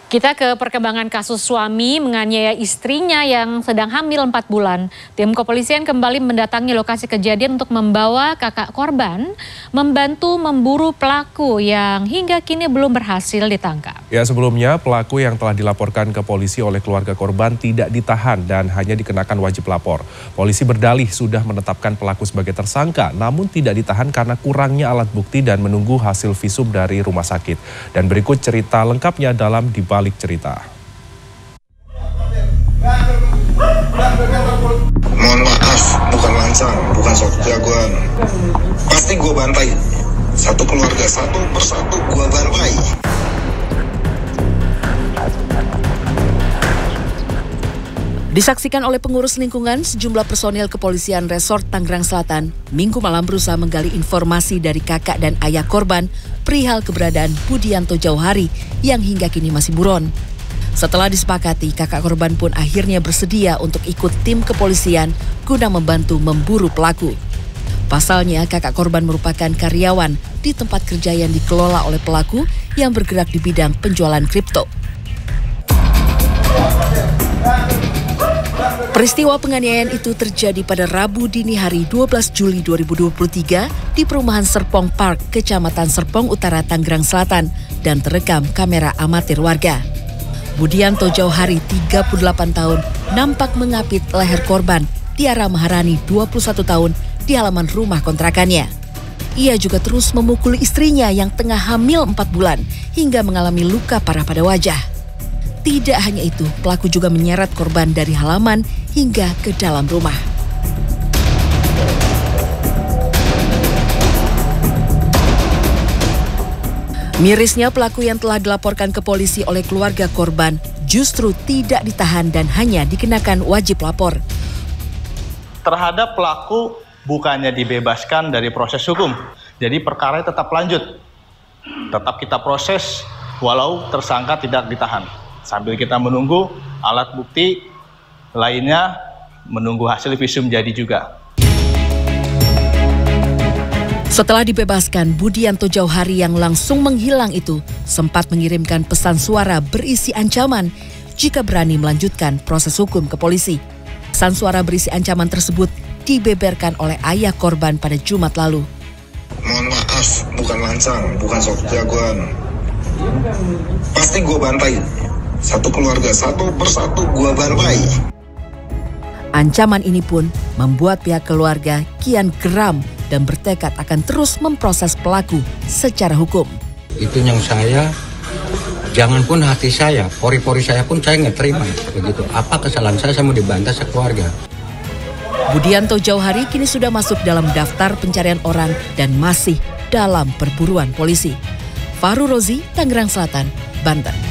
Kita ke perkembangan kasus suami menganiaya istrinya yang sedang hamil 4 bulan. Tim kepolisian kembali mendatangi lokasi kejadian untuk membawa kakak korban membantu memburu pelaku yang hingga kini belum berhasil ditangkap. Ya, sebelumnya pelaku yang telah dilaporkan ke polisi oleh keluarga korban tidak ditahan dan hanya dikenakan wajib lapor. Polisi berdalih sudah menetapkan pelaku sebagai tersangka, namun tidak ditahan karena kurangnya alat bukti dan menunggu hasil visum dari rumah sakit. Dan berikut cerita lengkapnya dalam Dibalik Cerita. Mohon maaf, bukan lancang, bukan sok jagoan. Pasti gue bantai. Satu keluarga, satu persatu gue bantai. Disaksikan oleh pengurus lingkungan, sejumlah personil kepolisian Resort Tangerang Selatan Minggu malam berusaha menggali informasi dari kakak dan ayah korban perihal keberadaan Budianto Jauhari yang hingga kini masih buron. Setelah disepakati, kakak korban pun akhirnya bersedia untuk ikut tim kepolisian guna membantu memburu pelaku. Pasalnya, kakak korban merupakan karyawan di tempat kerja yang dikelola oleh pelaku yang bergerak di bidang penjualan kripto. Peristiwa penganiayaan itu terjadi pada Rabu dini hari 12 Juli 2023 di perumahan Serpong Park, Kecamatan Serpong Utara, Tangerang Selatan dan terekam kamera amatir warga. Budianto Jauhari, 38 tahun, nampak mengapit leher korban, Tiara Maharani, 21 tahun, di halaman rumah kontrakannya. Ia juga terus memukul istrinya yang tengah hamil 4 bulan hingga mengalami luka parah pada wajah. Tidak hanya itu, pelaku juga menyeret korban dari halaman hingga ke dalam rumah. Mirisnya, pelaku yang telah dilaporkan ke polisi oleh keluarga korban justru tidak ditahan dan hanya dikenakan wajib lapor. Terhadap pelaku bukannya dibebaskan dari proses hukum, jadi perkara tetap lanjut. Tetap kita proses walau tersangka tidak ditahan. Sambil kita menunggu alat bukti lainnya, menunggu hasil visum jadi juga. Setelah dibebaskan, Budianto Jauhari yang langsung menghilang itu sempat mengirimkan pesan suara berisi ancaman jika berani melanjutkan proses hukum ke polisi. Pesan suara berisi ancaman tersebut dibeberkan oleh ayah korban pada Jumat lalu. Mohon maaf, bukan lancang, bukan sok jagoan. Pasti gue bantai. Satu keluarga, satu persatu gue bantai. Ancaman ini pun membuat pihak keluarga kian geram dan bertekad akan terus memproses pelaku secara hukum. Itu yang saya, jangan pun hati saya, pori-pori saya pun saya nggak terima. Begitu. Apa kesalahan saya mau dibantai sekeluarga. Budianto Jauhari kini sudah masuk dalam daftar pencarian orang dan masih dalam perburuan polisi. Fahru Rozi, Tangerang Selatan, Banten.